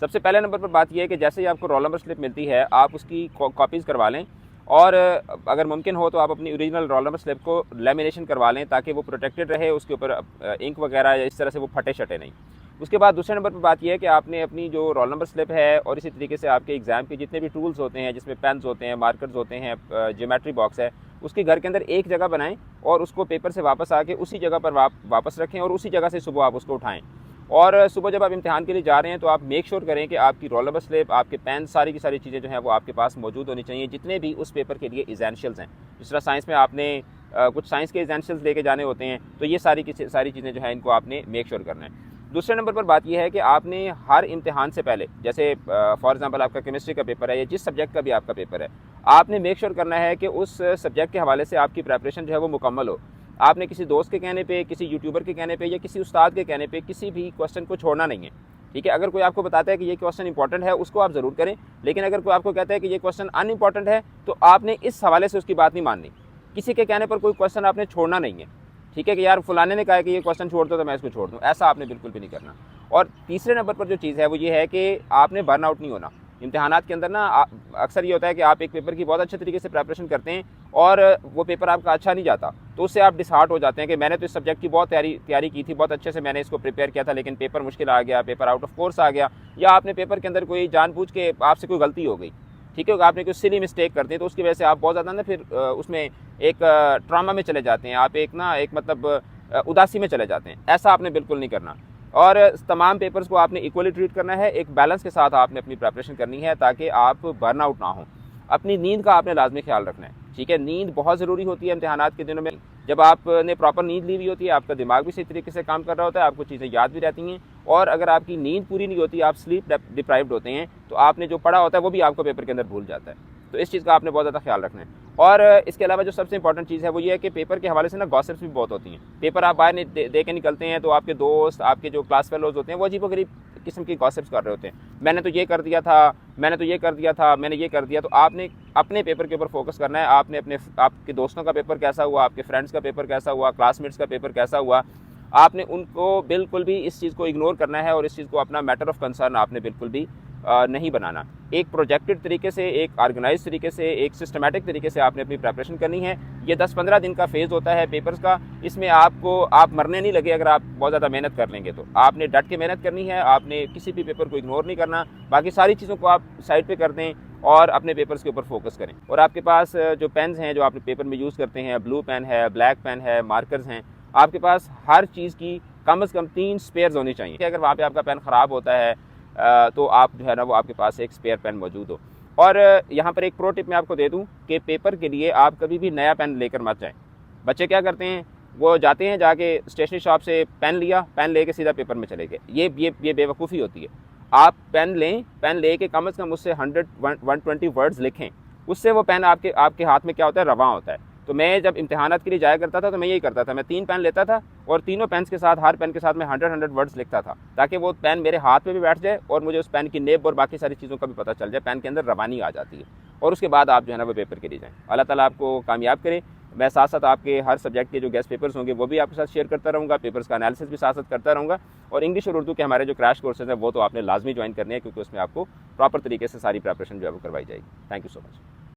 सबसे पहले नंबर पर बात यह है कि जैसे ही आपको रोल नंबर स्लिप मिलती है आप उसकी कॉपीज़ करवा लें, और अगर मुमकिन हो तो आप अपनी ओरिजिनल रोल नंबर स्लिप को लेमिनेशन करवा लें ताकि वो प्रोटेक्टेड रहे, उसके ऊपर इंक वगैरह या इस तरह से वो फटे शटे नहीं। उसके बाद दूसरे नंबर पर बात यह है कि आपने अपनी जो रोल नंबर स्लिप है और इसी तरीके से आपके एग्ज़ाम के जितने भी टूल्स होते हैं जिसमें पेन्स होते हैं, मार्कर्स होते हैं, ज्योमेट्री बॉक्स है, उसके घर के अंदर एक जगह बनाएं और उसको पेपर से वापस आके उसी जगह पर वापस रखें और उसी जगह से सुबह आप उसको उठाएं। और सुबह जब आप इम्तिहान के लिए जा रहे हैं तो आप मेक श्योर करें कि आपकी रोल नंबर स्लिप, आपके पेन, सारी की सारी चीज़ें जो हैं वो आपके पास मौजूद होनी चाहिए, जितने भी उस पेपर के लिए एसेंशियल्स हैं। जिस तरह साइंस में आपने कुछ साइंस के एसेंशियल्स लेके जाने होते हैं, तो ये सारी की सारी चीज़ें जो हैं इनको आपने मेक श्योर करना है। दूसरे नंबर पर बात यह है कि आपने हर इम्तिहान से पहले, जैसे फॉर एग्जांपल आपका केमिस्ट्री का पेपर है या जिस सब्जेक्ट का भी आपका पेपर है, आपने मेक श्योर करना है कि उस सब्जेक्ट के हवाले से आपकी प्रेपरेशन जो है वो मुकम्मल हो। आपने किसी दोस्त के कहने पे, किसी यूट्यूबर के कहने पे या किसी उस्ताद के कहने पे किसी भी क्वेश्चन को छोड़ना नहीं है, ठीक है। अगर कोई आपको बताता है कि ये क्वेश्चन इंपॉर्टेंट है उसको आप ज़रूर करें, लेकिन अगर कोई आपको कहता है कि ये क्वेश्चन अनइम्पॉर्टेंट है तो आपने इस हवाले से उसकी बात नहीं माननी। किसी के कहने पर कोई क्वेश्चन आपने छोड़ना नहीं है, ठीक है, कि यार फलाने ने कहा है कि ये क्वेश्चन छोड़ दो तो मैं इसको छोड़ दूँ, ऐसा आपने बिल्कुल भी नहीं करना। और तीसरे नंबर पर जो चीज़ है वो ये है कि आपने बर्न आउट नहीं होना। इम्तिहानात के अंदर ना अक्सर ये होता है कि आप एक पेपर की बहुत अच्छे तरीके से प्रेपरेशन करते हैं और वो पेपर आपका अच्छा नहीं जाता, तो उससे आप डिसहार्ट हो जाते हैं कि मैंने तो इस सब्जेक्ट की बहुत तैयारी की थी, बहुत अच्छे से मैंने इसको प्रिपेयर किया था, लेकिन पेपर मुश्किल आ गया, पेपर आउट ऑफ कोर्स आ गया, या आपने पेपर के अंदर कोई जानबूझ के आपसे कोई गलती हो गई, ठीक है, आपने कोई सिली मिस्टेक कर दी, तो उसकी वजह से आप बहुत ज़्यादा ना फिर उसमें एक ट्रामा में चले जाते हैं, आप एक मतलब उदासी में चले जाते हैं। ऐसा आपने बिल्कुल नहीं करना और तमाम पेपर्स को आपने इक्वली ट्रीट करना है, एक बैलेंस के साथ आपने अपनी प्रेपरेशन करनी है ताकि आप बर्न आउट ना हो। अपनी नींद का आपने लाजमी ख्याल रखना है, ठीक है। नींद बहुत ज़रूरी होती है इम्तिहानात के दिनों में। जब आपने प्रॉपर नींद ली हुई होती है, आपका दिमाग भी सही तरीके से काम कर रहा होता है, आपको चीज़ें याद भी रहती हैं, और अगर आपकी नींद पूरी नहीं होती, आप स्लीप डिप्राइव्ड होते हैं, तो आपने जो पढ़ा होता है वो भी आपको पेपर के अंदर भूल जाता है। तो इस चीज़ का आपने बहुत ज़्यादा ख्याल रखना है। और इसके अलावा जो सबसे इंपॉर्टेंट चीज़ है वो ये है कि पेपर के हवाले से ना गॉसिप्स भी बहुत होती हैं। पेपर आप बाहर दे के निकलते हैं तो आपके दोस्त, आपके जो क्लास फेलोज होते हैं वो अजीबोगरीब किस्म की गॉसिप्स कर रहे होते हैं, मैंने तो ये कर दिया था, मैंने तो ये कर दिया था, मैंने ये कर दिया। तो आपने अपने पेपर के ऊपर फोकस करना है। आपने आपके दोस्तों का पेपर कैसा हुआ, आपके फ्रेंड्स का पेपर कैसा हुआ, क्लासमेट्स का पेपर कैसा हुआ, आपने उनको बिल्कुल भी इस चीज़ को इग्नोर करना है और इस चीज़ को अपना मैटर ऑफ कंसर्न आपने बिल्कुल भी नहीं बनाना। एक प्रोजेक्टेड तरीके से, एक ऑर्गेनाइज तरीके से, एक सिस्टमेटिक तरीके से आपने अपनी प्रेपरेशन करनी है। ये 10-15 दिन का फेज़ होता है पेपर्स का, इसमें आप मरने नहीं लगे अगर आप बहुत ज़्यादा मेहनत कर लेंगे तो। आपने डट के मेहनत करनी है, आपने किसी भी पेपर को इग्नोर नहीं करना, बाकी सारी चीज़ों को आप साइड पे कर दें और अपने पेपर्स के ऊपर फोकस करें। और आपके पास जो पेन्स हैं जो आपने पेपर में यूज़ करते हैं, ब्लू पेन है, ब्लैक पेन है, मार्कर्स हैं, आपके पास हर चीज़ की कम से कम 3 स्पेयर्स होनी चाहिए कि अगर वहाँ पे आपका पेन ख़राब होता है तो आप जो है ना वो आपके पास एक स्पेयर पेन मौजूद हो। और यहाँ पर एक प्रो टिप मैं आपको दे दूँ कि पेपर के लिए आप कभी भी नया पेन लेकर मत जाएँ। बच्चे क्या करते हैं, वो जाते हैं, जाके स्टेशनरी शॉप से पेन लिया, पेन लेके सीधा पेपर में चले गए। ये बेवकूफ़ी होती है। आप पेन लें, पेन लेके कम से कम उससे 120 वर्ड्स लिखें, उससे वो पेन आपके हाथ में क्या होता है, रवां होता है। तो मैं जब इम्तिहानात के लिए जाया करता था तो मैं यही करता था, मैं 3 पेन लेता था और तीनों पेन्स के साथ, हर पेन के साथ मैं 100 वर्ड्स लिखता था ताकि वो पेन मेरे हाथ में भी बैठ जाए और मुझे उस पेन की नेब और बाकी सारी चीज़ों का भी पता चल जाए, पेन के अंदर रवानी आ जाती है। और उसके बाद आप जो है ना वो पेपर के लिए जाएँ। अल्लाह ताला आपको कामयाब करे। मैं साथ साथ आपके हर सब्जेक्ट के जो गेस्ट पेपर्स होंगे वो भी आपके साथ शेयर करता रहूँगा, पेपर्स का एनालिसिस भी साथ साथ करता रहूँगा। और इंग्लिश और उर्दू के हमारे जो क्रैश कोर्सेज हैं वो तो आपने लाजमी ज्वाइन करने हैं, क्योंकि उसमें आपको प्रॉपर तरीके से सारी प्रिपरेशन जो है वो करवाई जाएगी। Thank you so much.